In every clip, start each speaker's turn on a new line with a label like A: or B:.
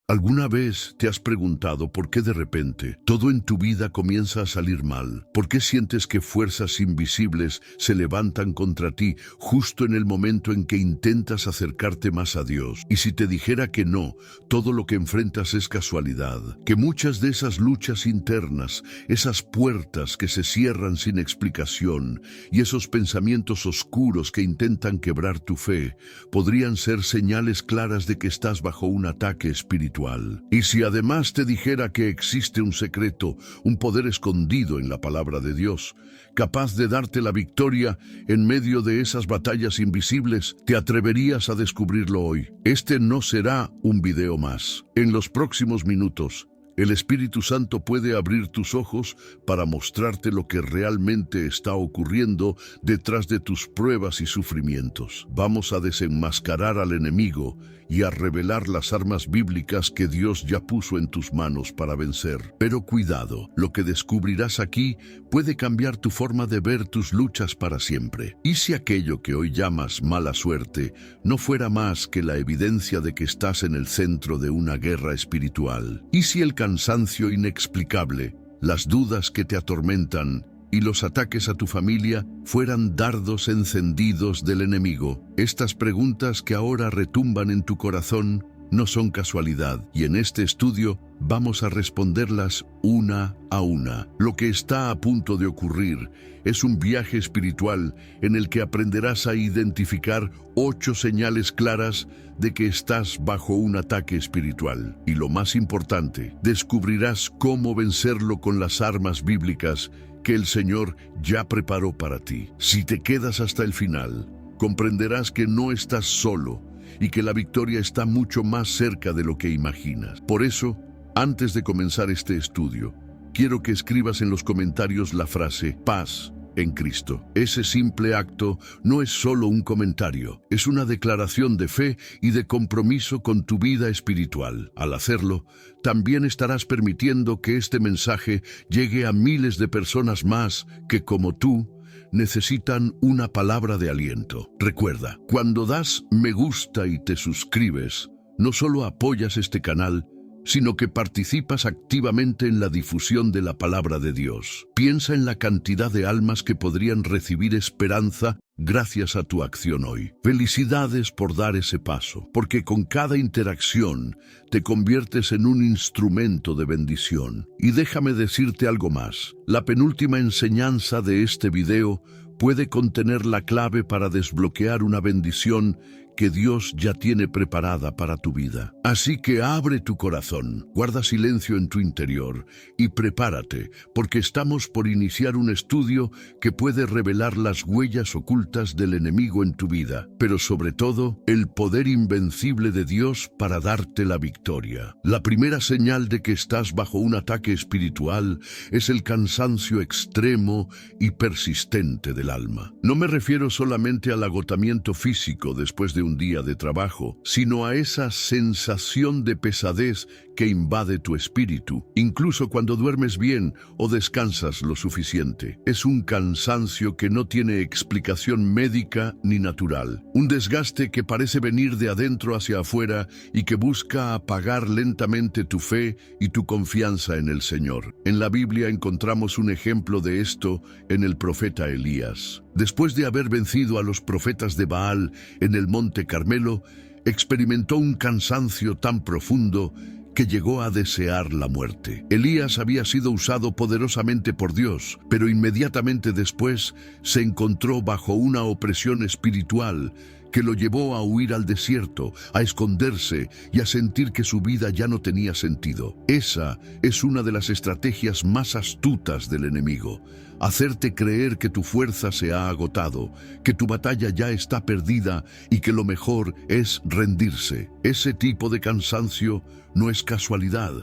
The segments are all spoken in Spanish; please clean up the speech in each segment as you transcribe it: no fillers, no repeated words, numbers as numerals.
A: ¿Alguna vez te has preguntado por qué de repente todo en tu vida comienza a salir mal? ¿Por qué sientes que fuerzas invisibles se levantan contra ti justo en el momento en que intentas acercarte más a Dios? Y si te dijera que no, todo lo que enfrentas es casualidad, que muchas de esas luchas internas, esas puertas que se cierran sin explicación y esos pensamientos oscuros que intentan quebrar tu fe, podrían ser señales claras de que estás bajo un ataque espiritual. Y si además te dijera que existe un secreto, un poder escondido en la palabra de Dios, capaz de darte la victoria en medio de esas batallas invisibles, ¿te atreverías a descubrirlo hoy? Este no será un video más. En los próximos minutos, el Espíritu Santo puede abrir tus ojos para mostrarte lo que realmente está ocurriendo detrás de tus pruebas y sufrimientos. Vamos a desenmascarar al enemigo y a revelar las armas bíblicas que Dios ya puso en tus manos para vencer. Pero cuidado, lo que descubrirás aquí puede cambiar tu forma de ver tus luchas para siempre. ¿Y si aquello que hoy llamas mala suerte no fuera más que la evidencia de que estás en el centro de una guerra espiritual? ¿Y si el cansancio inexplicable, las dudas que te atormentan y los ataques a tu familia fueran dardos encendidos del enemigo? Estas preguntas que ahora retumban en tu corazón no son casualidad, y en este estudio vamos a responderlas una a una. Lo que está a punto de ocurrir es un viaje espiritual en el que aprenderás a identificar 8 señales claras de que estás bajo un ataque espiritual. Y lo más importante, descubrirás cómo vencerlo con las armas bíblicas que el Señor ya preparó para ti. Si te quedas hasta el final, comprenderás que no estás solo y que la victoria está mucho más cerca de lo que imaginas. Por eso, antes de comenzar este estudio, quiero que escribas en los comentarios la frase paz en Cristo. Ese simple acto no es solo un comentario, es una declaración de fe y de compromiso con tu vida espiritual. Al hacerlo, también estarás permitiendo que este mensaje llegue a miles de personas más que, como tú, necesitan una palabra de aliento. Recuerda, cuando das me gusta y te suscribes, no solo apoyas este canal, sino que participas activamente en la difusión de la palabra de Dios. Piensa en la cantidad de almas que podrían recibir esperanza gracias a tu acción hoy. Felicidades por dar ese paso, porque con cada interacción te conviertes en un instrumento de bendición. Y déjame decirte algo más. La penúltima enseñanza de este video puede contener la clave para desbloquear una bendición que Dios ya tiene preparada para tu vida. Así que abre tu corazón, guarda silencio en tu interior y prepárate, porque estamos por iniciar un estudio que puede revelar las huellas ocultas del enemigo en tu vida, pero sobre todo, el poder invencible de Dios para darte la victoria. La primera señal de que estás bajo un ataque espiritual es el cansancio extremo y persistente del alma. No me refiero solamente al agotamiento físico después de un día de trabajo, sino a esa sensación de pesadez que invade tu espíritu, incluso cuando duermes bien o descansas lo suficiente. Es un cansancio que no tiene explicación médica ni natural, un desgaste que parece venir de adentro hacia afuera y que busca apagar lentamente tu fe y tu confianza en el Señor. En la Biblia encontramos un ejemplo de esto en el profeta Elías. Después de haber vencido a los profetas de Baal en el monte Carmelo, experimentó un cansancio tan profundo que llegó a desear la muerte. Elías había sido usado poderosamente por Dios, pero inmediatamente después se encontró bajo una opresión espiritual que lo llevó a huir al desierto, a esconderse y a sentir que su vida ya no tenía sentido. Esa es una de las estrategias más astutas del enemigo: hacerte creer que tu fuerza se ha agotado, que tu batalla ya está perdida y que lo mejor es rendirse. Ese tipo de cansancio no es casualidad.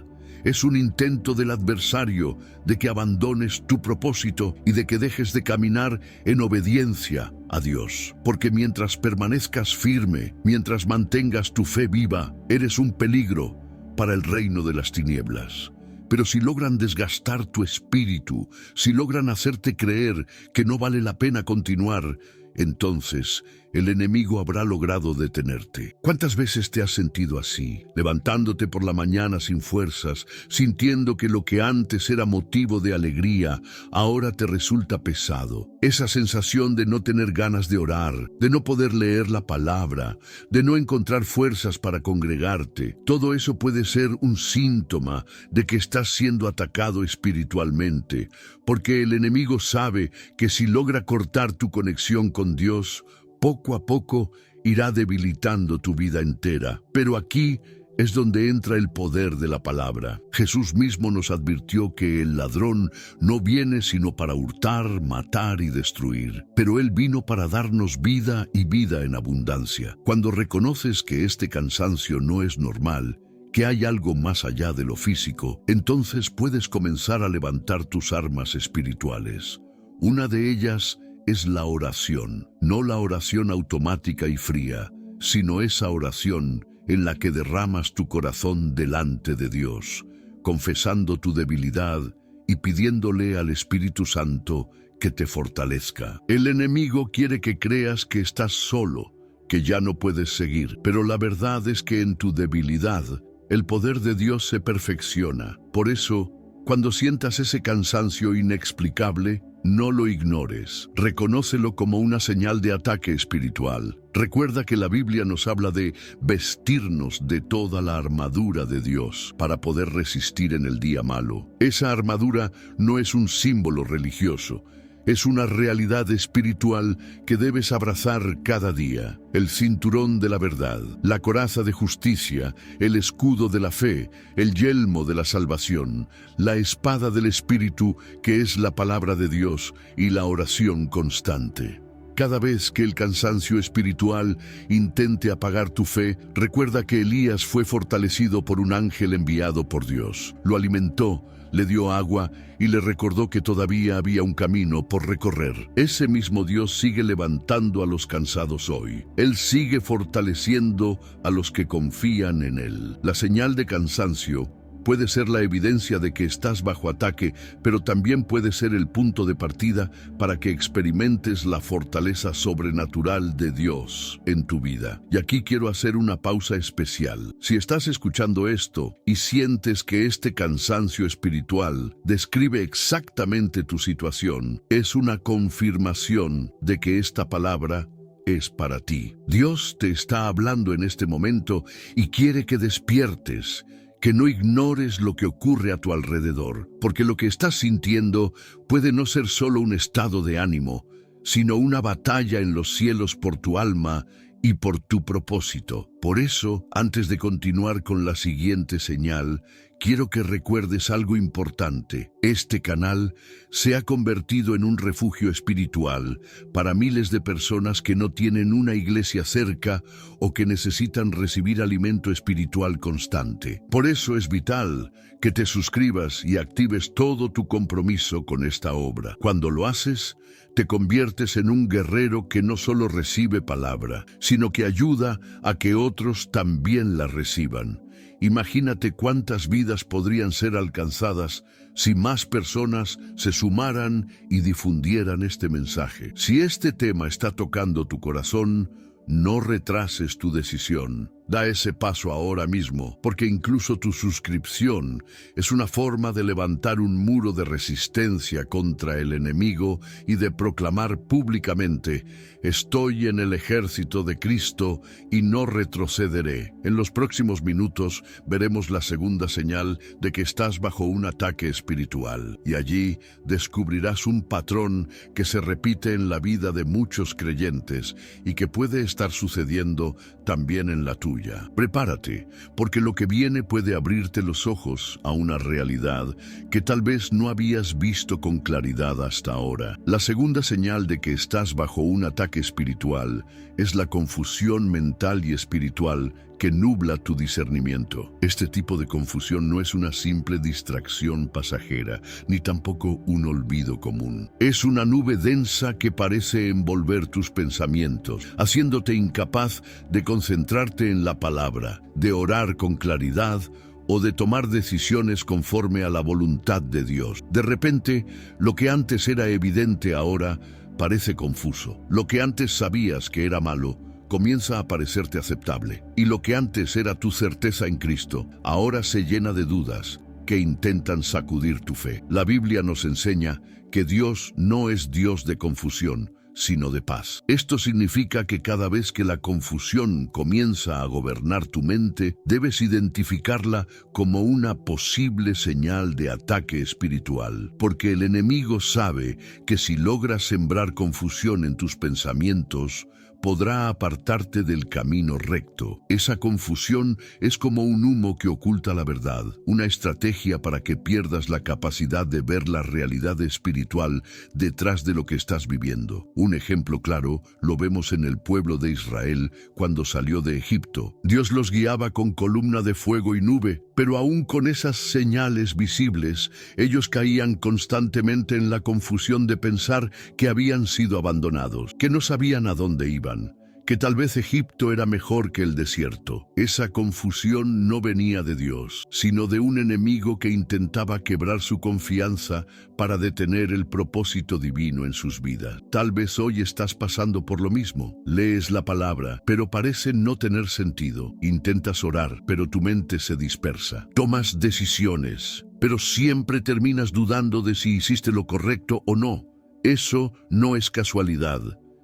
A: Es un intento del adversario de que abandones tu propósito y de que dejes de caminar en obediencia a Dios. Porque mientras permanezcas firme, mientras mantengas tu fe viva, eres un peligro para el reino de las tinieblas. Pero si logran desgastar tu espíritu, si logran hacerte creer que no vale la pena continuar, entonces el enemigo habrá logrado detenerte. ¿Cuántas veces te has sentido así, levantándote por la mañana sin fuerzas, sintiendo que lo que antes era motivo de alegría, ahora te resulta pesado? Esa sensación de no tener ganas de orar, de no poder leer la palabra, de no encontrar fuerzas para congregarte, todo eso puede ser un síntoma de que estás siendo atacado espiritualmente, porque el enemigo sabe que si logra cortar tu conexión con Dios, poco a poco irá debilitando tu vida entera. Pero aquí es donde entra el poder de la palabra. Jesús mismo nos advirtió que el ladrón no viene sino para hurtar, matar y destruir, pero Él vino para darnos vida y vida en abundancia. Cuando reconoces que este cansancio no es normal, que hay algo más allá de lo físico, entonces puedes comenzar a levantar tus armas espirituales. Una de ellas es la oración, no la oración automática y fría, sino esa oración en la que derramas tu corazón delante de Dios, confesando tu debilidad y pidiéndole al Espíritu Santo que te fortalezca. El enemigo quiere que creas que estás solo, que ya no puedes seguir, pero la verdad es que en tu debilidad, el poder de Dios se perfecciona. Por eso, cuando sientas ese cansancio inexplicable, no lo ignores. Reconócelo como una señal de ataque espiritual. Recuerda que la Biblia nos habla de vestirnos de toda la armadura de Dios para poder resistir en el día malo. Esa armadura no es un símbolo religioso. Es una realidad espiritual que debes abrazar cada día. El cinturón de la verdad, la coraza de justicia, el escudo de la fe, el yelmo de la salvación, la espada del Espíritu, que es la palabra de Dios, y la oración constante. Cada vez que el cansancio espiritual intente apagar tu fe, recuerda que Elías fue fortalecido por un ángel enviado por Dios. Lo alimentó, le dio agua y le recordó que todavía había un camino por recorrer. Ese mismo Dios sigue levantando a los cansados hoy. Él sigue fortaleciendo a los que confían en Él. La señal de cansancio puede ser la evidencia de que estás bajo ataque, pero también puede ser el punto de partida para que experimentes la fortaleza sobrenatural de Dios en tu vida. Y aquí quiero hacer una pausa especial. Si estás escuchando esto y sientes que este cansancio espiritual describe exactamente tu situación, es una confirmación de que esta palabra es para ti. Dios te está hablando en este momento y quiere que despiertes, que no ignores lo que ocurre a tu alrededor, porque lo que estás sintiendo puede no ser solo un estado de ánimo, sino una batalla en los cielos por tu alma y por tu propósito. Por eso, antes de continuar con la siguiente señal, quiero que recuerdes algo importante. Este canal se ha convertido en un refugio espiritual para miles de personas que no tienen una iglesia cerca o que necesitan recibir alimento espiritual constante. Por eso es vital que te suscribas y actives todo tu compromiso con esta obra. Cuando lo haces, te conviertes en un guerrero que no solo recibe palabra, sino que ayuda a que otros también la reciban. Imagínate cuántas vidas podrían ser alcanzadas si más personas se sumaran y difundieran este mensaje. Si este tema está tocando tu corazón, no retrases tu decisión. Da ese paso ahora mismo, porque incluso tu suscripción es una forma de levantar un muro de resistencia contra el enemigo y de proclamar públicamente: estoy en el ejército de Cristo y no retrocederé. En los próximos minutos veremos la segunda señal de que estás bajo un ataque espiritual, y allí descubrirás un patrón que se repite en la vida de muchos creyentes y que puede estar sucediendo también en la tuya. Prepárate, porque lo que viene puede abrirte los ojos a una realidad que tal vez no habías visto con claridad hasta ahora. La segunda señal de que estás bajo un ataque espiritual es la confusión mental y espiritual que nubla tu discernimiento. Este tipo de confusión no es una simple distracción pasajera, ni tampoco un olvido común. Es una nube densa que parece envolver tus pensamientos, haciéndote incapaz de concentrarte en la palabra, de orar con claridad o de tomar decisiones conforme a la voluntad de Dios. De repente, lo que antes era evidente ahora parece confuso. Lo que antes sabías que era malo, comienza a parecerte aceptable. Y lo que antes era tu certeza en Cristo, ahora se llena de dudas que intentan sacudir tu fe. La Biblia nos enseña que Dios no es Dios de confusión, sino de paz. Esto significa que cada vez que la confusión comienza a gobernar tu mente, debes identificarla como una posible señal de ataque espiritual, porque el enemigo sabe que si logras sembrar confusión en tus pensamientos, podrá apartarte del camino recto. Esa confusión es como un humo que oculta la verdad, una estrategia para que pierdas la capacidad de ver la realidad espiritual detrás de lo que estás viviendo. Un ejemplo claro lo vemos en el pueblo de Israel cuando salió de Egipto. Dios los guiaba con columna de fuego y nube, pero aún con esas señales visibles, ellos caían constantemente en la confusión de pensar que habían sido abandonados, que no sabían a dónde iban, que tal vez Egipto era mejor que el desierto. Esa confusión no venía de Dios, sino de un enemigo que intentaba quebrar su confianza para detener el propósito divino en sus vidas. Tal vez hoy estás pasando por lo mismo. Lees la palabra, pero parece no tener sentido. Intentas orar, pero tu mente se dispersa. Tomas decisiones, pero siempre terminas dudando de si hiciste lo correcto o no. Eso no es casualidad.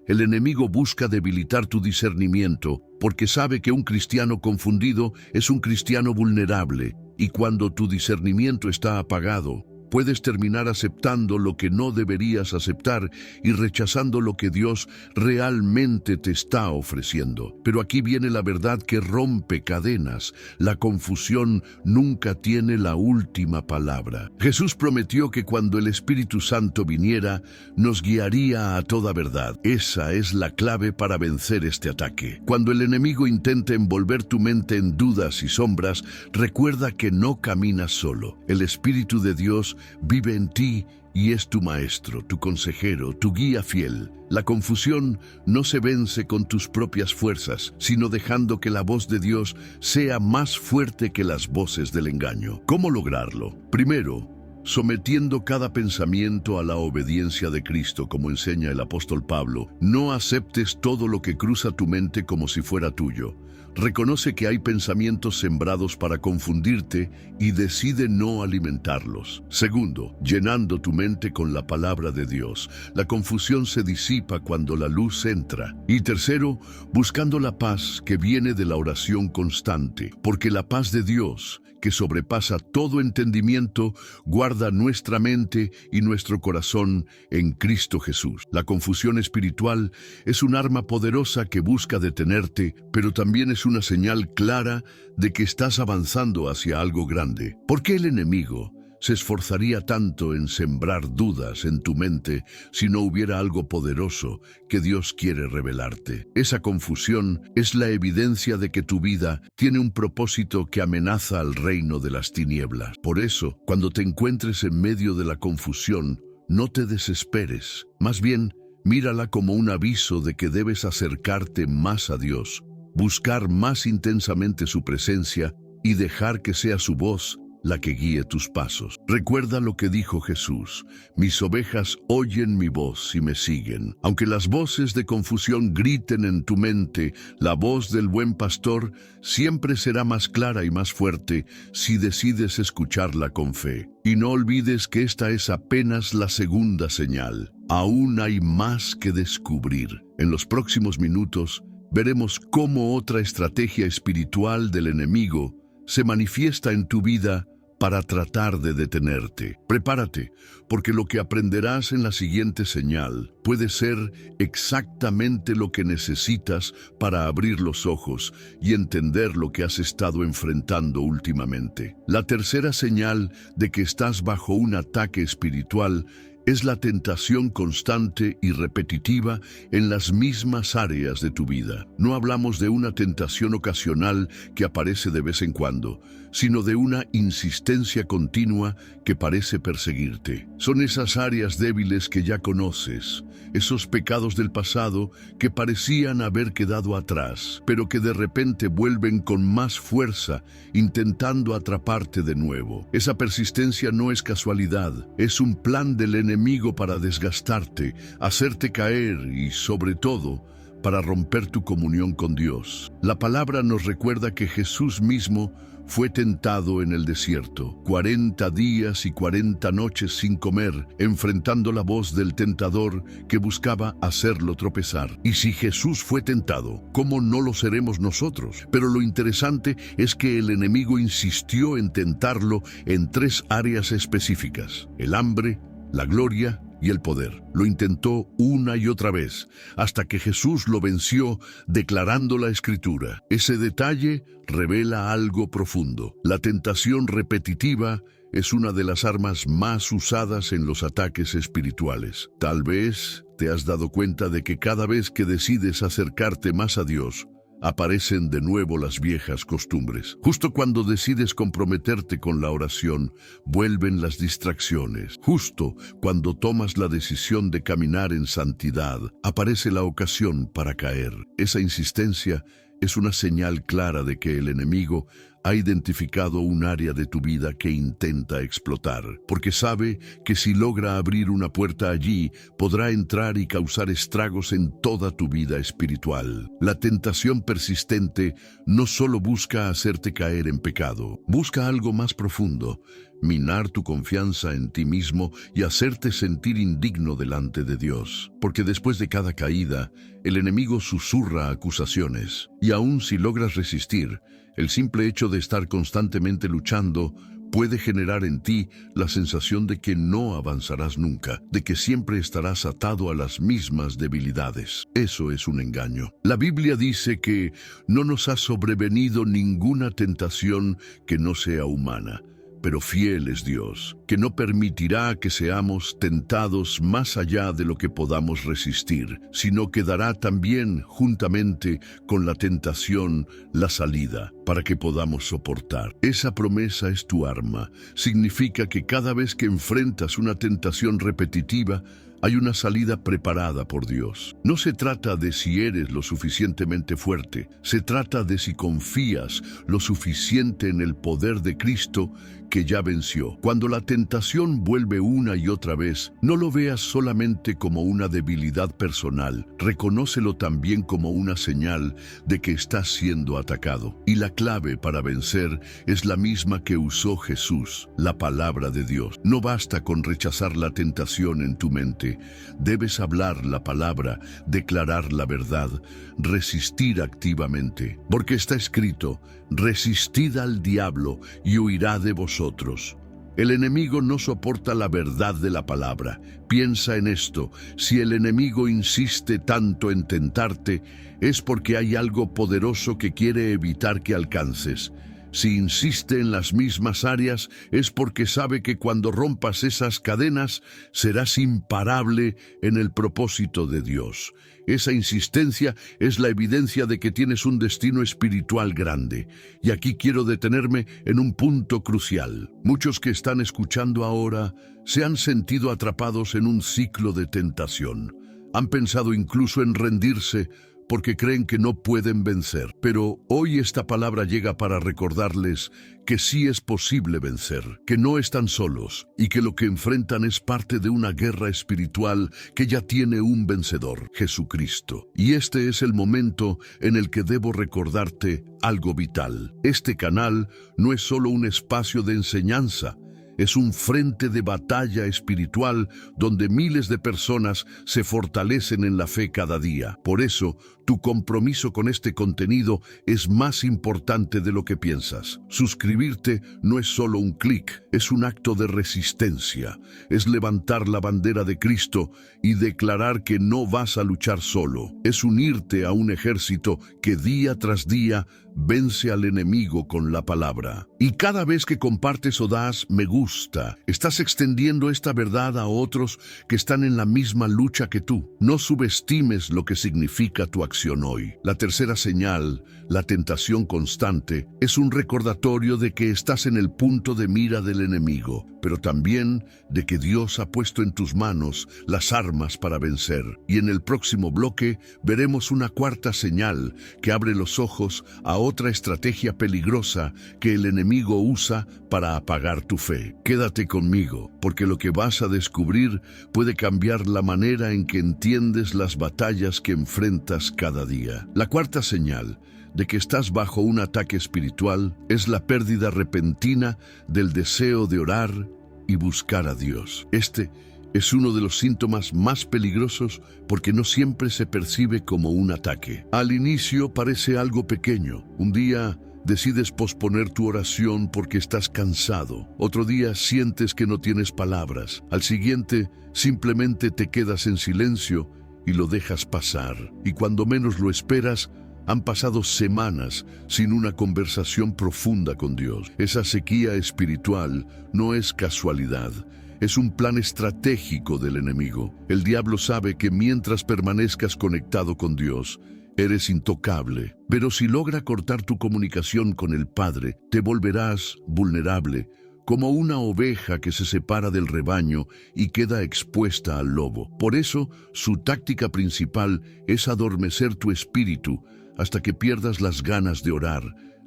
A: El enemigo busca debilitar tu discernimiento porque sabe que un cristiano confundido es un cristiano vulnerable, y cuando tu discernimiento está apagado, puedes terminar aceptando lo que no deberías aceptar y rechazando lo que Dios realmente te está ofreciendo. Pero aquí viene la verdad que rompe cadenas. La confusión nunca tiene la última palabra. Jesús prometió que cuando el Espíritu Santo viniera, nos guiaría a toda verdad. Esa es la clave para vencer este ataque. Cuando el enemigo intenta envolver tu mente en dudas y sombras, recuerda que no caminas solo. El Espíritu de Dios vive en ti y es tu maestro, tu consejero, tu guía fiel. La confusión no se vence con tus propias fuerzas, sino dejando que la voz de Dios sea más fuerte que las voces del engaño. ¿Cómo lograrlo? Primero, sometiendo cada pensamiento a la obediencia de Cristo, como enseña el apóstol Pablo. No aceptes todo lo que cruza tu mente como si fuera tuyo. Reconoce que hay pensamientos sembrados para confundirte y decide no alimentarlos. Segundo, llenando tu mente con la palabra de Dios. La confusión se disipa cuando la luz entra. Y tercero, buscando la paz que viene de la oración constante, porque la paz de Dios, que sobrepasa todo entendimiento, guarda nuestra mente y nuestro corazón en Cristo Jesús. La confusión espiritual es un arma poderosa que busca detenerte, pero también es una señal clara de que estás avanzando hacia algo grande. ¿Por qué el enemigo se esforzaría tanto en sembrar dudas en tu mente si no hubiera algo poderoso que Dios quiere revelarte? Esa confusión es la evidencia de que tu vida tiene un propósito que amenaza al reino de las tinieblas. Por eso, cuando te encuentres en medio de la confusión, no te desesperes. Más bien, mírala como un aviso de que debes acercarte más a Dios, buscar más intensamente su presencia y dejar que sea su voz la que guíe tus pasos. Recuerda lo que dijo Jesús: mis ovejas oyen mi voz y me siguen. Aunque las voces de confusión griten en tu mente, la voz del buen pastor siempre será más clara y más fuerte si decides escucharla con fe. Y no olvides que esta es apenas la segunda señal. Aún hay más que descubrir. En los próximos minutos veremos cómo otra estrategia espiritual del enemigo se manifiesta en tu vida para tratar de detenerte. Prepárate, porque lo que aprenderás en la siguiente señal puede ser exactamente lo que necesitas para abrir los ojos y entender lo que has estado enfrentando últimamente. La tercera señal de que estás bajo un ataque espiritual es la tentación constante y repetitiva en las mismas áreas de tu vida. No hablamos de una tentación ocasional que aparece de vez en cuando, sino de una insistencia continua que parece perseguirte. Son esas áreas débiles que ya conoces, esos pecados del pasado que parecían haber quedado atrás, pero que de repente vuelven con más fuerza, intentando atraparte de nuevo. Esa persistencia no es casualidad, es un plan del enemigo para desgastarte, hacerte caer y, sobre todo, para romper tu comunión con Dios. La palabra nos recuerda que Jesús mismo fue tentado en el desierto, 40 días y 40 noches sin comer, enfrentando la voz del tentador que buscaba hacerlo tropezar. Y si Jesús fue tentado, ¿cómo no lo seremos nosotros? Pero lo interesante es que el enemigo insistió en tentarlo en 3 áreas específicas: el hambre, la gloria y el poder. Lo intentó una y otra vez, hasta que Jesús lo venció declarando la Escritura. Ese detalle revela algo profundo. La tentación repetitiva es una de las armas más usadas en los ataques espirituales. Tal vez te has dado cuenta de que cada vez que decides acercarte más a Dios, aparecen de nuevo las viejas costumbres. Justo cuando decides comprometerte con la oración, vuelven las distracciones. Justo cuando tomas la decisión de caminar en santidad, aparece la ocasión para caer. Esa insistencia es una señal clara de que el enemigo ha identificado un área de tu vida que intenta explotar, porque sabe que si logra abrir una puerta allí, podrá entrar y causar estragos en toda tu vida espiritual. La tentación persistente no solo busca hacerte caer en pecado, busca algo más profundo: minar tu confianza en ti mismo y hacerte sentir indigno delante de Dios. Porque después de cada caída, el enemigo susurra acusaciones. Y aun si logras resistir, el simple hecho de estar constantemente luchando puede generar en ti la sensación de que no avanzarás nunca, de que siempre estarás atado a las mismas debilidades. Eso es un engaño. La Biblia dice que no nos ha sobrevenido ninguna tentación que no sea humana, pero fiel es Dios, que no permitirá que seamos tentados más allá de lo que podamos resistir, sino que dará también, juntamente con la tentación, la salida, para que podamos soportar. Esa promesa es tu arma. Significa que cada vez que enfrentas una tentación repetitiva, hay una salida preparada por Dios. No se trata de si eres lo suficientemente fuerte, se trata de si confías lo suficiente en el poder de Cristo que ya venció. Cuando la tentación vuelve una y otra vez, no lo veas solamente como una debilidad personal, reconócelo también como una señal de que estás siendo atacado. Y la clave para vencer es la misma que usó Jesús, la palabra de Dios. No basta con rechazar la tentación en tu mente. Debes hablar la palabra, declarar la verdad, resistir activamente. Porque está escrito: resistid al diablo y huirá de vosotros. El enemigo no soporta la verdad de la palabra. Piensa en esto: si el enemigo insiste tanto en tentarte, es porque hay algo poderoso que quiere evitar que alcances. Si insiste en las mismas áreas, es porque sabe que cuando rompas esas cadenas, serás imparable en el propósito de Dios. Esa insistencia es la evidencia de que tienes un destino espiritual grande. Y aquí quiero detenerme en un punto crucial. Muchos que están escuchando ahora se han sentido atrapados en un ciclo de tentación. Han pensado incluso en rendirse, porque creen que no pueden vencer. Pero hoy esta palabra llega para recordarles que sí es posible vencer, que no están solos y que lo que enfrentan es parte de una guerra espiritual que ya tiene un vencedor, Jesucristo. Y este es el momento en el que debo recordarte algo vital. Este canal no es solo un espacio de enseñanza, es un frente de batalla espiritual donde miles de personas se fortalecen en la fe cada día. Por eso, tu compromiso con este contenido es más importante de lo que piensas. Suscribirte no es solo un clic, es un acto de resistencia. Es levantar la bandera de Cristo y declarar que no vas a luchar solo. Es unirte a un ejército que día tras día vence al enemigo con la palabra. Y cada vez que compartes o das me gusta, estás extendiendo esta verdad a otros que están en la misma lucha que tú. No subestimes lo que significa tu acción hoy. La tercera señal, la tentación constante, es un recordatorio de que estás en el punto de mira del enemigo, pero también de que Dios ha puesto en tus manos las armas para vencer. Y en el próximo bloque veremos una cuarta señal que abre los ojos a otra estrategia peligrosa que el enemigo usa para apagar tu fe. Quédate conmigo, porque lo que vas a descubrir puede cambiar la manera en que entiendes las batallas que enfrentas cada día. La cuarta señal de que estás bajo un ataque espiritual es la pérdida repentina del deseo de orar y buscar a Dios. Este es uno de los síntomas más peligrosos porque no siempre se percibe como un ataque. Al inicio parece algo pequeño. Un día decides posponer tu oración porque estás cansado. Otro día sientes que no tienes palabras. Al siguiente simplemente te quedas en silencio y lo dejas pasar. Y cuando menos lo esperas, han pasado semanas sin una conversación profunda con Dios. Esa sequía espiritual no es casualidad. Es un plan estratégico del enemigo. El diablo sabe que mientras permanezcas conectado con Dios, eres intocable. Pero si logra cortar tu comunicación con el Padre, te volverás vulnerable, como una oveja que se separa del rebaño y queda expuesta al lobo. Por eso, su táctica principal es adormecer tu espíritu hasta que pierdas las ganas de orar,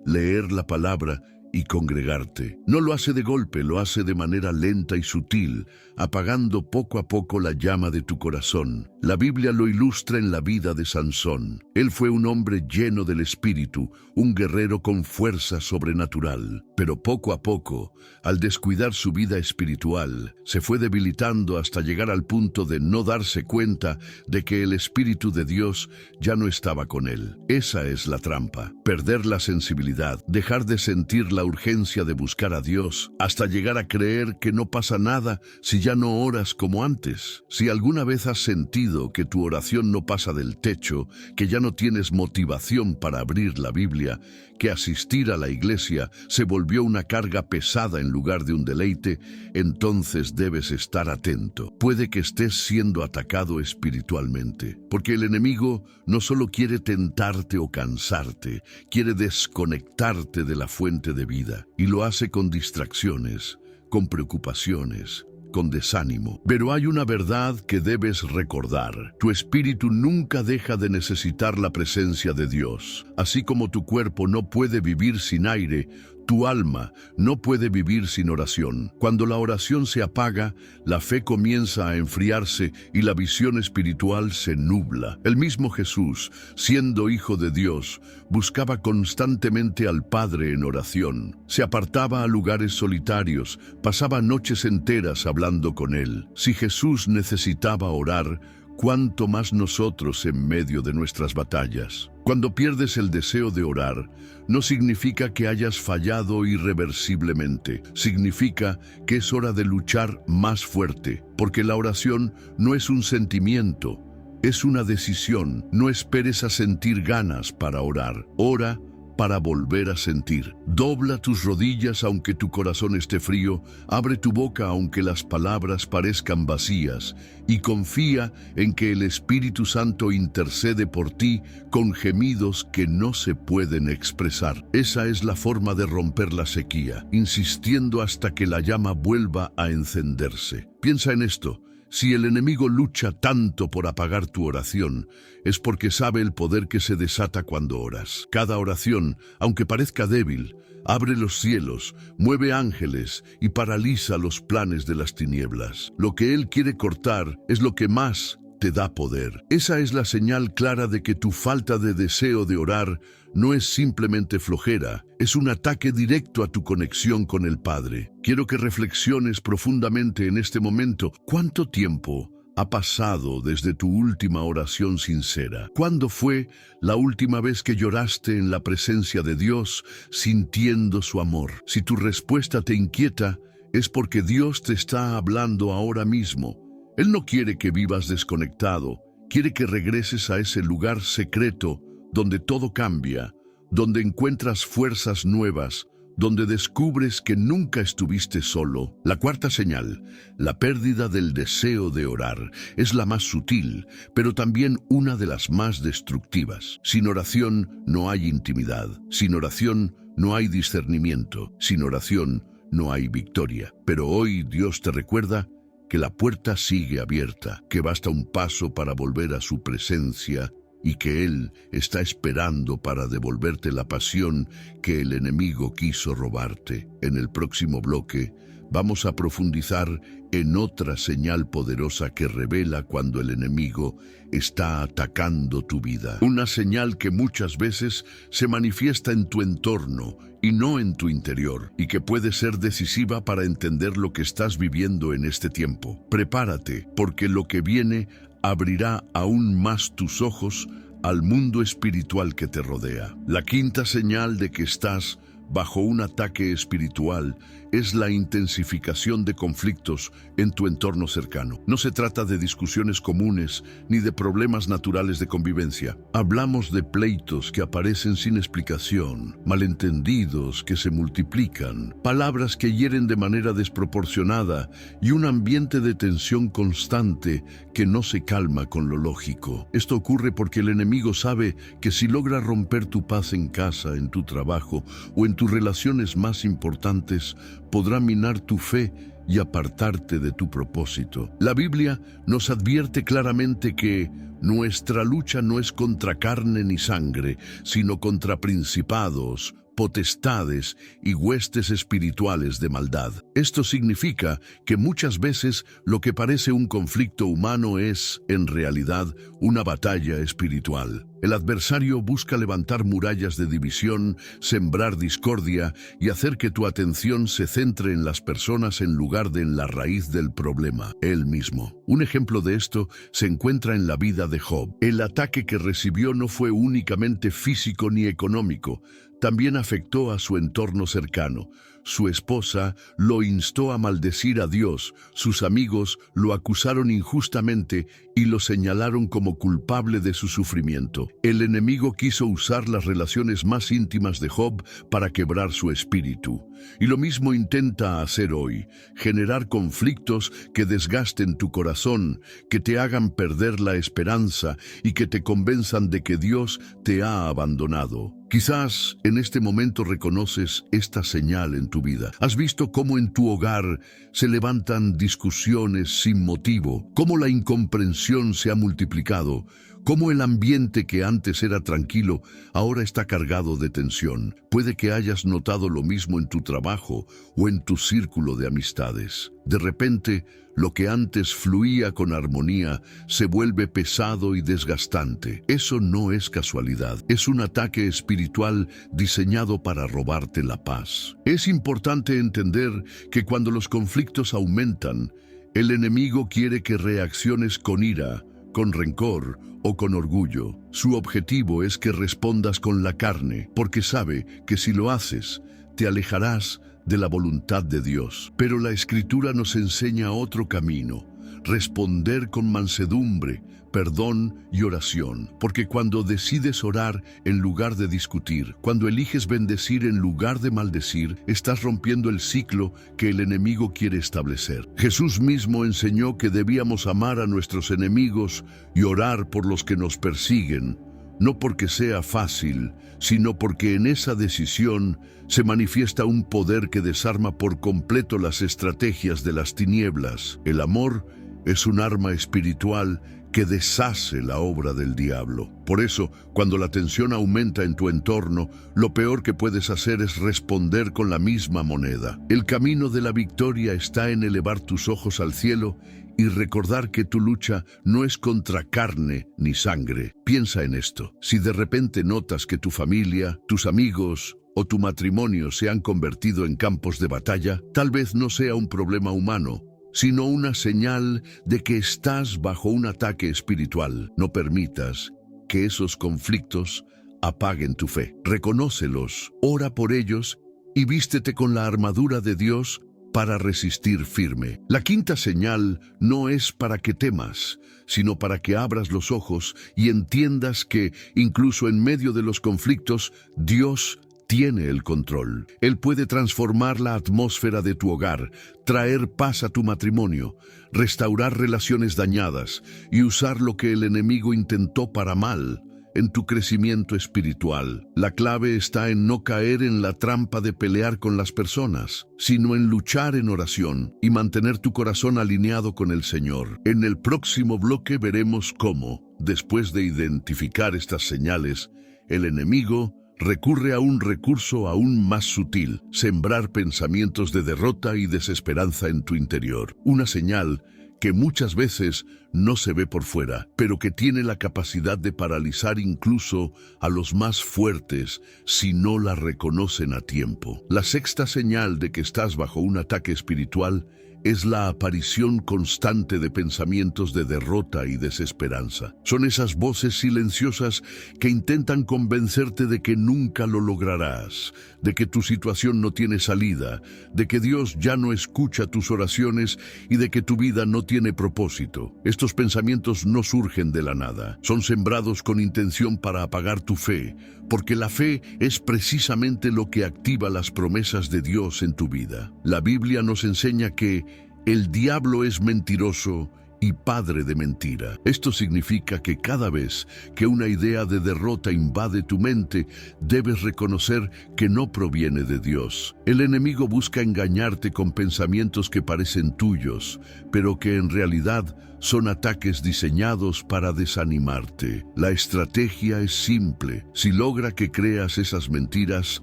A: leer la palabra y congregarte. No lo hace de golpe, lo hace de manera lenta y sutil, apagando poco a poco la llama de tu corazón. La Biblia lo ilustra en la vida de Sansón. Él fue un hombre lleno del Espíritu, un guerrero con fuerza sobrenatural. Pero poco a poco, al descuidar su vida espiritual, se fue debilitando hasta llegar al punto de no darse cuenta de que el Espíritu de Dios ya no estaba con él. Esa es la trampa. Perder la sensibilidad, dejar de sentir la urgencia de buscar a Dios, hasta llegar a creer que no pasa nada si ya no oras como antes. Si alguna vez has sentido que tu oración no pasa del techo, que ya no tienes motivación para abrir la Biblia, que asistir a la iglesia se volvió una carga pesada en lugar de un deleite, entonces debes estar atento. Puede que estés siendo atacado espiritualmente, porque el enemigo no solo quiere tentarte o cansarte, quiere desconectarte de la fuente de vida, y lo hace con distracciones, con preocupaciones, con desánimo. Pero hay una verdad que debes recordar. Tu espíritu nunca deja de necesitar la presencia de Dios. Así como tu cuerpo no puede vivir sin aire, tu alma no puede vivir sin oración. Cuando la oración se apaga, la fe comienza a enfriarse y la visión espiritual se nubla. El mismo Jesús, siendo Hijo de Dios, buscaba constantemente al Padre en oración. Se apartaba a lugares solitarios, pasaba noches enteras hablando con Él. Si Jesús necesitaba orar, ¿cuánto más nosotros en medio de nuestras batallas? Cuando pierdes el deseo de orar, no significa que hayas fallado irreversiblemente. Significa que es hora de luchar más fuerte, porque la oración no es un sentimiento, es una decisión. No esperes a sentir ganas para orar. Ora para volver a sentir. Dobla tus rodillas aunque tu corazón esté frío, abre tu boca aunque las palabras parezcan vacías, y confía en que el Espíritu Santo intercede por ti con gemidos que no se pueden expresar. Esa es la forma de romper la sequía, insistiendo hasta que la llama vuelva a encenderse. Piensa en esto. Si el enemigo lucha tanto por apagar tu oración, es porque sabe el poder que se desata cuando oras. Cada oración, aunque parezca débil, abre los cielos, mueve ángeles y paraliza los planes de las tinieblas. Lo que él quiere cortar es lo que más te da poder. Esa es la señal clara de que tu falta de deseo de orar no es simplemente flojera, es un ataque directo a tu conexión con el Padre. Quiero que reflexiones profundamente en este momento. ¿Cuánto tiempo ha pasado desde tu última oración sincera? ¿Cuándo fue la última vez que lloraste en la presencia de Dios, sintiendo su amor? Si tu respuesta te inquieta, es porque Dios te está hablando ahora mismo. Él no quiere que vivas desconectado, quiere que regreses a ese lugar secreto donde todo cambia, donde encuentras fuerzas nuevas, donde descubres que nunca estuviste solo. La cuarta señal, la pérdida del deseo de orar, es la más sutil, pero también una de las más destructivas. Sin oración no hay intimidad, sin oración no hay discernimiento, sin oración no hay victoria. Pero hoy Dios te recuerda que la puerta sigue abierta, que basta un paso para volver a su presencia y que Él está esperando para devolverte la pasión que el enemigo quiso robarte. En el próximo bloque vamos a profundizar en otra señal poderosa que revela cuando el enemigo está atacando tu vida. Una señal que muchas veces se manifiesta en tu entorno y no en tu interior, y que puede ser decisiva para entender lo que estás viviendo en este tiempo. Prepárate, porque lo que viene abrirá aún más tus ojos al mundo espiritual que te rodea. La quinta señal de que estás bajo un ataque espiritual es la intensificación de conflictos en tu entorno cercano. No se trata de discusiones comunes ni de problemas naturales de convivencia. Hablamos de pleitos que aparecen sin explicación, malentendidos que se multiplican, palabras que hieren de manera desproporcionada y un ambiente de tensión constante que no se calma con lo lógico. Esto ocurre porque el enemigo sabe que si logra romper tu paz en casa, en tu trabajo o en tus relaciones más importantes, podrá minar tu fe y apartarte de tu propósito. La Biblia nos advierte claramente que nuestra lucha no es contra carne ni sangre, sino contra principados, potestades y huestes espirituales de maldad. Esto significa que muchas veces lo que parece un conflicto humano es, en realidad, una batalla espiritual. El adversario busca levantar murallas de división, sembrar discordia y hacer que tu atención se centre en las personas en lugar de en la raíz del problema, él mismo. Un ejemplo de esto se encuentra en la vida de Job. El ataque que recibió no fue únicamente físico ni económico, también afectó a su entorno cercano. Su esposa lo instó a maldecir a Dios, sus amigos lo acusaron injustamente y lo señalaron como culpable de su sufrimiento. El enemigo quiso usar las relaciones más íntimas de Job para quebrar su espíritu. Y lo mismo intenta hacer hoy, generar conflictos que desgasten tu corazón, que te hagan perder la esperanza y que te convenzan de que Dios te ha abandonado. Quizás en este momento reconoces esta señal en tu vida. Has visto cómo en tu hogar se levantan discusiones sin motivo, cómo la incomprensión se ha multiplicado, cómo el ambiente que antes era tranquilo ahora está cargado de tensión. Puede que hayas notado lo mismo en tu trabajo o en tu círculo de amistades. De repente, lo que antes fluía con armonía se vuelve pesado y desgastante. Eso no es casualidad, es un ataque espiritual diseñado para robarte la paz. Es importante entender que cuando los conflictos aumentan, el enemigo quiere que reacciones con ira, con rencor o con orgullo. Su objetivo es que respondas con la carne, porque sabe que si lo haces, te alejarás de la voluntad de Dios. Pero la Escritura nos enseña otro camino: responder con mansedumbre, perdón y oración. Porque cuando decides orar en lugar de discutir, cuando eliges bendecir en lugar de maldecir, estás rompiendo el ciclo que el enemigo quiere establecer. Jesús mismo enseñó que debíamos amar a nuestros enemigos y orar por los que nos persiguen, no porque sea fácil, sino porque en esa decisión se manifiesta un poder que desarma por completo las estrategias de las tinieblas. El amor es un arma espiritual que deshace la obra del diablo. Por eso, cuando la tensión aumenta en tu entorno, lo peor que puedes hacer es responder con la misma moneda. El camino de la victoria está en elevar tus ojos al cielo y recordar que tu lucha no es contra carne ni sangre. Piensa en esto. Si de repente notas que tu familia, tus amigos o tu matrimonio se han convertido en campos de batalla, tal vez no sea un problema humano, sino una señal de que estás bajo un ataque espiritual. No permitas que esos conflictos apaguen tu fe. Reconócelos, ora por ellos y vístete con la armadura de Dios para resistir firme. La quinta señal no es para que temas, sino para que abras los ojos y entiendas que, incluso en medio de los conflictos, Dios tiene el control. Él puede transformar la atmósfera de tu hogar, traer paz a tu matrimonio, restaurar relaciones dañadas y usar lo que el enemigo intentó para mal en tu crecimiento espiritual. La clave está en no caer en la trampa de pelear con las personas, sino en luchar en oración y mantener tu corazón alineado con el Señor. En el próximo bloque veremos cómo, después de identificar estas señales, el enemigo recurre a un recurso aún más sutil: sembrar pensamientos de derrota y desesperanza en tu interior. Una señal que muchas veces no se ve por fuera, pero que tiene la capacidad de paralizar incluso a los más fuertes si no la reconocen a tiempo. La sexta señal de que estás bajo un ataque espiritual es la aparición constante de pensamientos de derrota y desesperanza. Son esas voces silenciosas que intentan convencerte de que nunca lo lograrás, de que tu situación no tiene salida, de que Dios ya no escucha tus oraciones y de que tu vida no tiene propósito. Estos pensamientos no surgen de la nada, son sembrados con intención para apagar tu fe, porque la fe es precisamente lo que activa las promesas de Dios en tu vida. La Biblia nos enseña que el diablo es mentiroso y padre de mentira. Esto significa que cada vez que una idea de derrota invade tu mente, debes reconocer que no proviene de Dios. El enemigo busca engañarte con pensamientos que parecen tuyos, pero que en realidad son ataques diseñados para desanimarte. La estrategia es simple. Si logra que creas esas mentiras,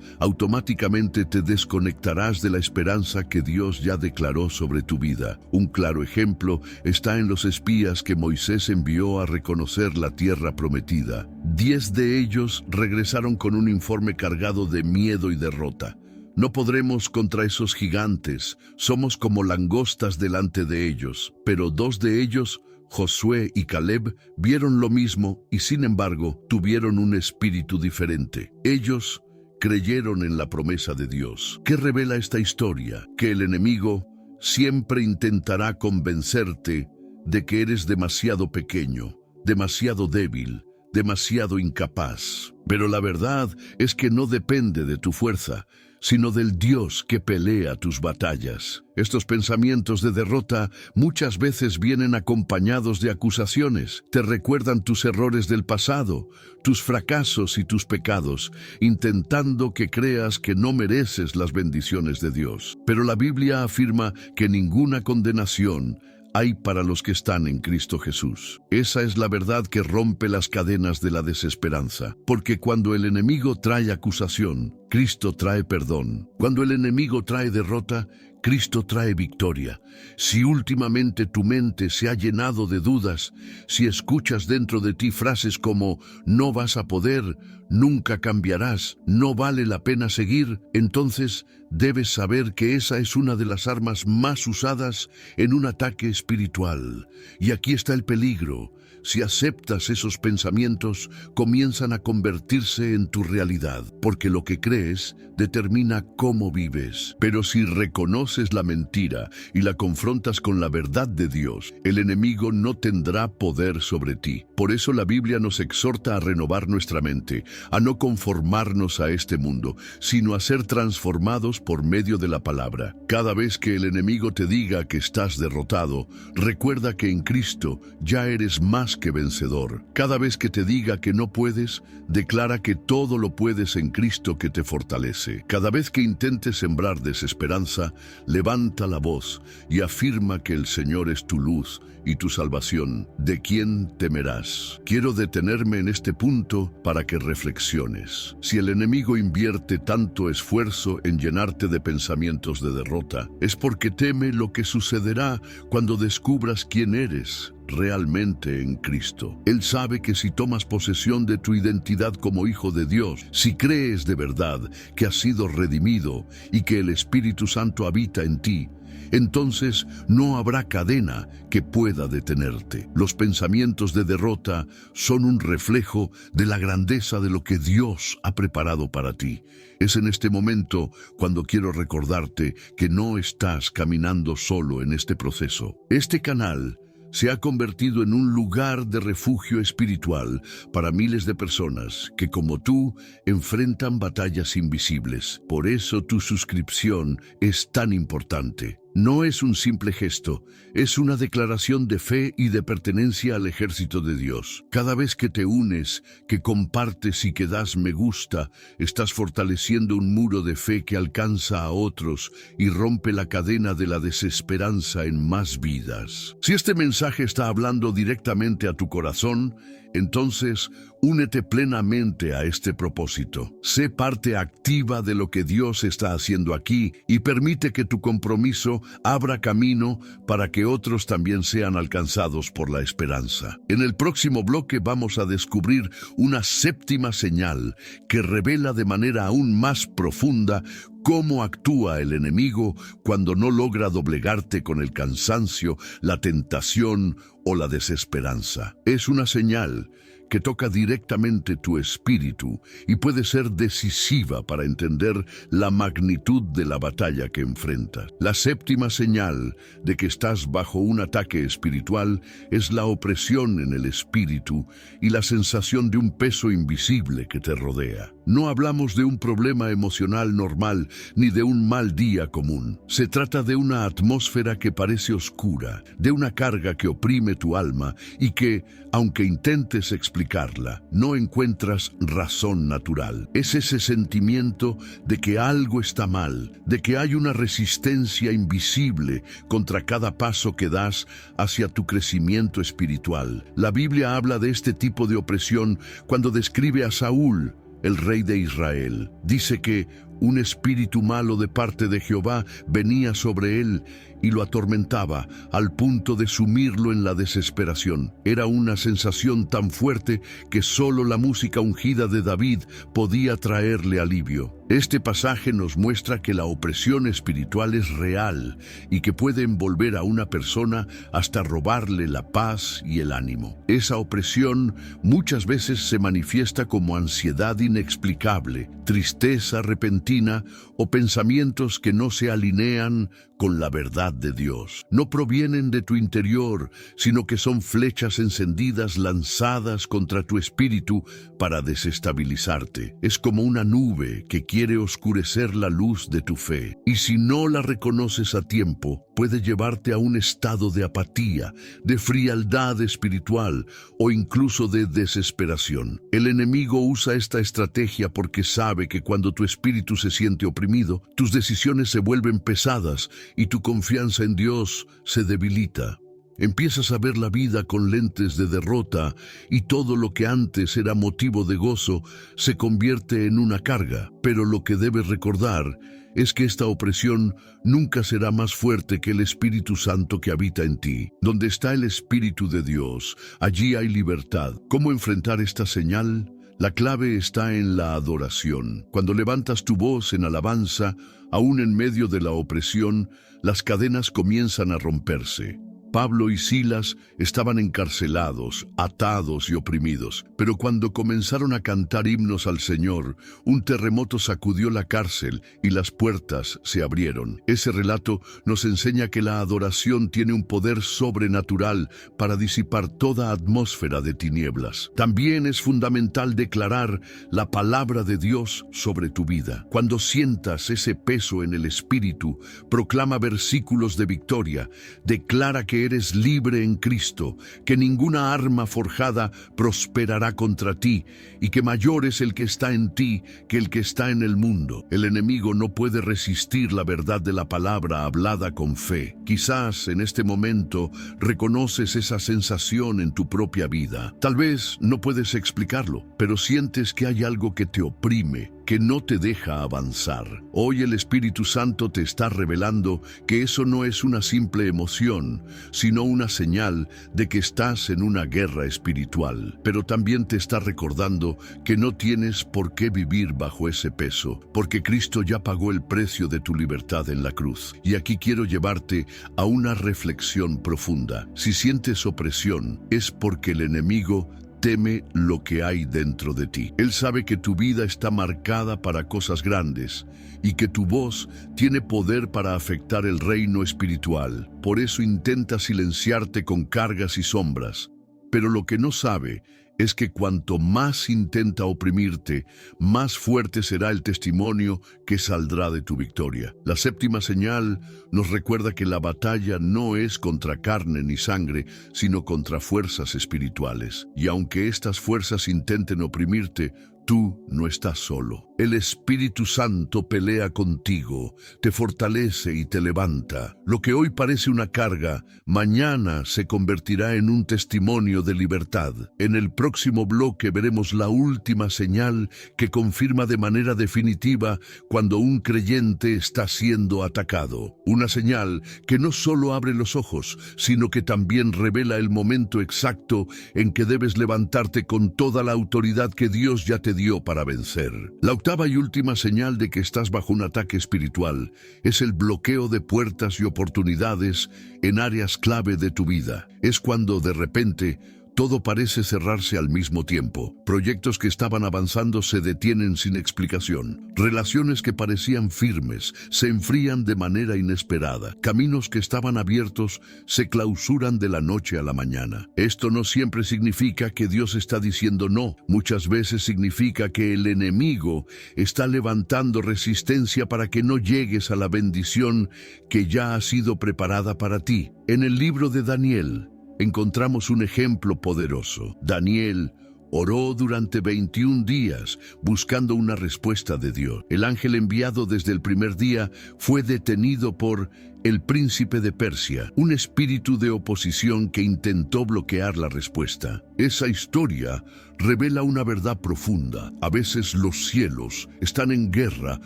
A: automáticamente te desconectarás de la esperanza que Dios ya declaró sobre tu vida. Un claro ejemplo está en los espías que Moisés envió a reconocer la tierra prometida. 10 de ellos regresaron con un informe cargado de miedo y derrota. No podremos contra esos gigantes, somos como langostas delante de ellos. Pero 2 de ellos, Josué y Caleb, vieron lo mismo y sin embargo tuvieron un espíritu diferente. Ellos creyeron en la promesa de Dios. ¿Qué revela esta historia? Que el enemigo siempre intentará convencerte de que eres demasiado pequeño, demasiado débil, demasiado incapaz. Pero la verdad es que no depende de tu fuerza, sino del Dios que pelea tus batallas. Estos pensamientos de derrota muchas veces vienen acompañados de acusaciones. Te recuerdan tus errores del pasado, tus fracasos y tus pecados, intentando que creas que no mereces las bendiciones de Dios. Pero la Biblia afirma que ninguna condenación hay para los que están en Cristo Jesús. Esa es la verdad que rompe las cadenas de la desesperanza, porque cuando el enemigo trae acusación, Cristo trae perdón. Cuando el enemigo trae derrota, Cristo trae victoria. Si últimamente tu mente se ha llenado de dudas, si escuchas dentro de ti frases como "no vas a poder", "nunca cambiarás", "no vale la pena seguir", entonces debes saber que esa es una de las armas más usadas en un ataque espiritual. Y aquí está el peligro. Si aceptas esos pensamientos, comienzan a convertirse en tu realidad, porque lo que crees determina cómo vives. Pero si reconoces la mentira y la confrontas con la verdad de Dios, el enemigo no tendrá poder sobre ti. Por eso la Biblia nos exhorta a renovar nuestra mente, a no conformarnos a este mundo, sino a ser transformados por medio de la palabra. Cada vez que el enemigo te diga que estás derrotado, recuerda que en Cristo ya eres más que vencedor. Cada vez que te diga que no puedes, declara que todo lo puedes en Cristo que te fortalece. Cada vez que intentes sembrar desesperanza, levanta la voz y afirma que el Señor es tu luz y tu salvación. ¿De quién temerás? Quiero detenerme en este punto para que reflexiones. Si el enemigo invierte tanto esfuerzo en llenarte de pensamientos de derrota, es porque teme lo que sucederá cuando descubras quién eres realmente en Cristo. Él sabe que si tomas posesión de tu identidad como hijo de Dios, si crees de verdad que has sido redimido y que el Espíritu Santo habita en ti, entonces no habrá cadena que pueda detenerte. Los pensamientos de derrota son un reflejo de la grandeza de lo que Dios ha preparado para ti. Es en este momento cuando quiero recordarte que no estás caminando solo en este proceso. Este canal se ha convertido en un lugar de refugio espiritual para miles de personas que, como tú, enfrentan batallas invisibles. Por eso tu suscripción es tan importante. No es un simple gesto, es una declaración de fe y de pertenencia al ejército de Dios. Cada vez que te unes, que compartes y que das me gusta, estás fortaleciendo un muro de fe que alcanza a otros y rompe la cadena de la desesperanza en más vidas. Si este mensaje está hablando directamente a tu corazón, entonces únete plenamente a este propósito. Sé parte activa de lo que Dios está haciendo aquí y permite que tu compromiso abra camino para que otros también sean alcanzados por la esperanza. En el próximo bloque vamos a descubrir una séptima señal que revela de manera aún más profunda cómo actúa el enemigo cuando no logra doblegarte con el cansancio, la tentación o la desesperanza. Es una señal que toca directamente tu espíritu y puede ser decisiva para entender la magnitud de la batalla que enfrentas. La séptima señal de que estás bajo un ataque espiritual es la opresión en el espíritu y la sensación de un peso invisible que te rodea. No hablamos de un problema emocional normal ni de un mal día común. Se trata de una atmósfera que parece oscura, de una carga que oprime tu alma y que, aunque intentes explicarla, no encuentras razón natural. Es ese sentimiento de que algo está mal, de que hay una resistencia invisible contra cada paso que das hacia tu crecimiento espiritual. La Biblia habla de este tipo de opresión cuando describe a Saúl, el rey de Israel. Dice que un espíritu malo de parte de Jehová venía sobre él y lo atormentaba al punto de sumirlo en la desesperación. Era una sensación tan fuerte que solo la música ungida de David podía traerle alivio. Este pasaje nos muestra que la opresión espiritual es real y que puede envolver a una persona hasta robarle la paz y el ánimo. Esa opresión muchas veces se manifiesta como ansiedad inexplicable, tristeza repentina o pensamientos que no se alinean con la verdad de Dios. No provienen de tu interior, sino que son flechas encendidas lanzadas contra tu espíritu para desestabilizarte. Es como una nube que quiere oscurecer la luz de tu fe. Y si no la reconoces a tiempo, puede llevarte a un estado de apatía, de frialdad espiritual o incluso de desesperación. El enemigo usa esta estrategia porque sabe que cuando tu espíritu se siente oprimido, tus decisiones se vuelven pesadas y tu confianza en Dios se debilita. Empiezas a ver la vida con lentes de derrota y todo lo que antes era motivo de gozo se convierte en una carga. Pero lo que debes recordar es que esta opresión nunca será más fuerte que el Espíritu Santo que habita en ti. Donde está el Espíritu de Dios, allí hay libertad. ¿Cómo enfrentar esta señal? La clave está en la adoración. Cuando levantas tu voz en alabanza, aún en medio de la opresión, las cadenas comienzan a romperse. Pablo y Silas estaban encarcelados, atados y oprimidos, pero cuando comenzaron a cantar himnos al Señor, un terremoto sacudió la cárcel y las puertas se abrieron. Ese relato nos enseña que la adoración tiene un poder sobrenatural para disipar toda atmósfera de tinieblas. También es fundamental declarar la palabra de Dios sobre tu vida. Cuando sientas ese peso en el espíritu, proclama versículos de victoria, declara que eres libre en Cristo, que ninguna arma forjada prosperará contra ti y que mayor es el que está en ti que el que está en el mundo. El enemigo no puede resistir la verdad de la palabra hablada con fe. Quizás en este momento reconoces esa sensación en tu propia vida. Tal vez no puedes explicarlo, pero sientes que hay algo que te oprime, que no te deja avanzar. Hoy el Espíritu Santo te está revelando que eso no es una simple emoción, sino una señal de que estás en una guerra espiritual. Pero también te está recordando que no tienes por qué vivir bajo ese peso, porque Cristo ya pagó el precio de tu libertad en la cruz. Y aquí quiero llevarte a una reflexión profunda. Si sientes opresión, es porque el enemigo teme lo que hay dentro de ti. Él sabe que tu vida está marcada para cosas grandes y que tu voz tiene poder para afectar el reino espiritual. Por eso intenta silenciarte con cargas y sombras. Pero lo que no sabe es que cuanto más intenta oprimirte, más fuerte será el testimonio que saldrá de tu victoria. La séptima señal nos recuerda que la batalla no es contra carne ni sangre, sino contra fuerzas espirituales. Y aunque estas fuerzas intenten oprimirte, tú no estás solo. El Espíritu Santo pelea contigo, te fortalece y te levanta. Lo que hoy parece una carga, mañana se convertirá en un testimonio de libertad. En el próximo bloque veremos la última señal que confirma de manera definitiva cuando un creyente está siendo atacado. Una señal que no solo abre los ojos, sino que también revela el momento exacto en que debes levantarte con toda la autoridad que Dios ya te dio para vencer. La octava y última señal de que estás bajo un ataque espiritual es el bloqueo de puertas y oportunidades en áreas clave de tu vida. Es cuando de repente todo parece cerrarse al mismo tiempo. Proyectos que estaban avanzando se detienen sin explicación. Relaciones que parecían firmes se enfrían de manera inesperada. Caminos que estaban abiertos se clausuran de la noche a la mañana. Esto no siempre significa que Dios está diciendo no. Muchas veces significa que el enemigo está levantando resistencia para que no llegues a la bendición que ya ha sido preparada para ti. En el libro de Daniel encontramos un ejemplo poderoso. Daniel oró durante 21 días buscando una respuesta de Dios. El ángel enviado desde el primer día fue detenido por el príncipe de Persia, un espíritu de oposición que intentó bloquear la respuesta. Esa historia revela una verdad profunda. A veces los cielos están en guerra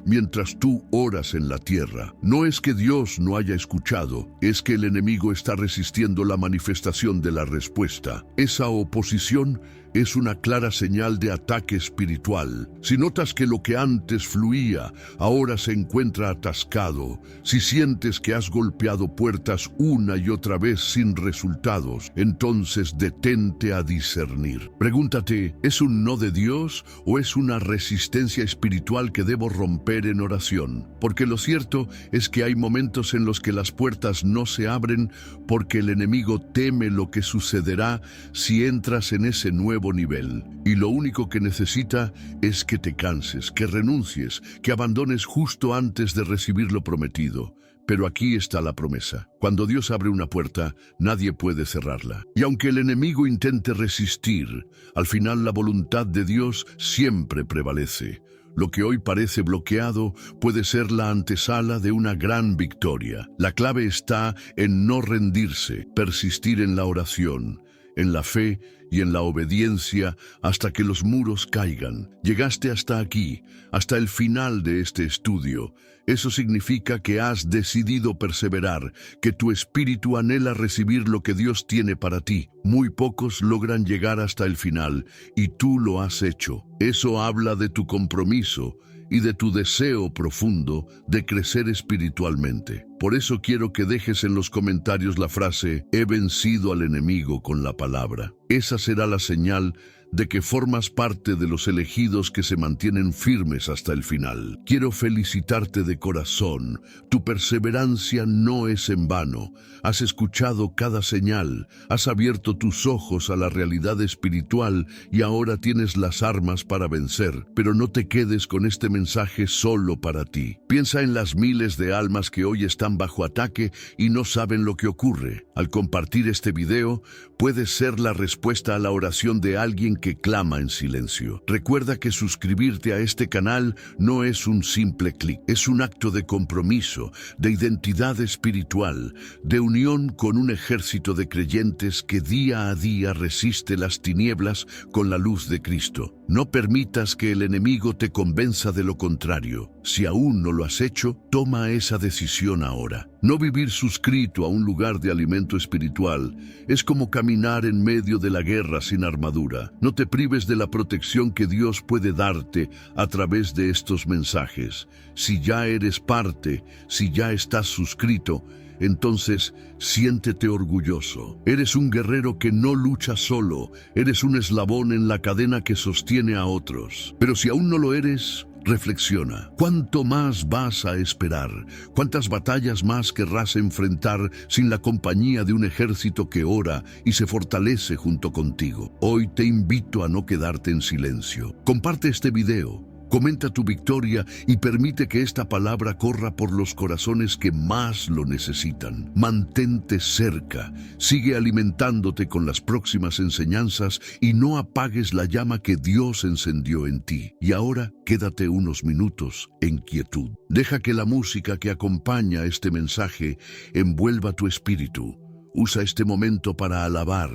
A: mientras tú oras en la tierra. No es que Dios no haya escuchado, es que el enemigo está resistiendo la manifestación de la respuesta. Esa oposición es una clara señal de ataque espiritual. Si notas que lo que antes fluía ahora se encuentra atascado, si sientes que has golpeado puertas una y otra vez sin resultados, entonces detente a discernir. Pregúntate, ¿es un no de Dios o es una resistencia espiritual que debo romper en oración? Porque lo cierto es que hay momentos en los que las puertas no se abren porque el enemigo teme lo que sucederá si entras en ese nuevo nivel. Y lo único que necesita es que te canses, que renuncies, que abandones justo antes de recibir lo prometido. Pero aquí está la promesa. Cuando Dios abre una puerta, nadie puede cerrarla. Y aunque el enemigo intente resistir, al final la voluntad de Dios siempre prevalece. Lo que hoy parece bloqueado puede ser la antesala de una gran victoria. La clave está en no rendirse, persistir en la oración, en la fe y en la obediencia hasta que los muros caigan. Llegaste hasta aquí, hasta el final de este estudio. Eso significa que has decidido perseverar, que tu espíritu anhela recibir lo que Dios tiene para ti. Muy pocos logran llegar hasta el final, y tú lo has hecho. Eso habla de tu compromiso y de tu deseo profundo de crecer espiritualmente. Por eso quiero que dejes en los comentarios la frase «He vencido al enemigo con la palabra». Esa será la señal de que formas parte de los elegidos que se mantienen firmes hasta el final. Quiero felicitarte de corazón. Tu perseverancia no es en vano. Has escuchado cada señal, has abierto tus ojos a la realidad espiritual y ahora tienes las armas para vencer. Pero no te quedes con este mensaje solo para ti. Piensa en las miles de almas que hoy están bajo ataque y no saben lo que ocurre. Al compartir este video, puedes ser la respuesta a la oración de alguien que clama en silencio. Recuerda que suscribirte a este canal no es un simple clic, es un acto de compromiso, de identidad espiritual, de unión con un ejército de creyentes que día a día resiste las tinieblas con la luz de Cristo. No permitas que el enemigo te convenza de lo contrario. Si aún no lo has hecho, toma esa decisión ahora. No vivir suscrito a un lugar de alimento espiritual es como caminar en medio de la guerra sin armadura. No te prives de la protección que Dios puede darte a través de estos mensajes. Si ya eres parte, si ya estás suscrito, entonces siéntete orgulloso. Eres un guerrero que no lucha solo, eres un eslabón en la cadena que sostiene a otros. Pero si aún no lo eres, reflexiona. ¿Cuánto más vas a esperar? ¿Cuántas batallas más querrás enfrentar sin la compañía de un ejército que ora y se fortalece junto contigo? Hoy te invito a no quedarte en silencio. Comparte este video. Comenta tu victoria y permite que esta palabra corra por los corazones que más lo necesitan. Mantente cerca, sigue alimentándote con las próximas enseñanzas y no apagues la llama que Dios encendió en ti. Y ahora quédate unos minutos en quietud. Deja que la música que acompaña este mensaje envuelva tu espíritu. Usa este momento para alabar,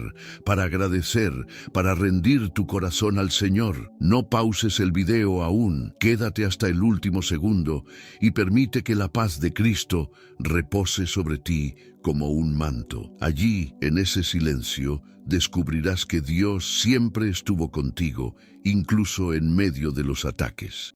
A: para agradecer, para rendir tu corazón al Señor. No pauses el video aún, quédate hasta el último segundo y permite que la paz de Cristo repose sobre ti como un manto. Allí, en ese silencio, descubrirás que Dios siempre estuvo contigo, incluso en medio de los ataques.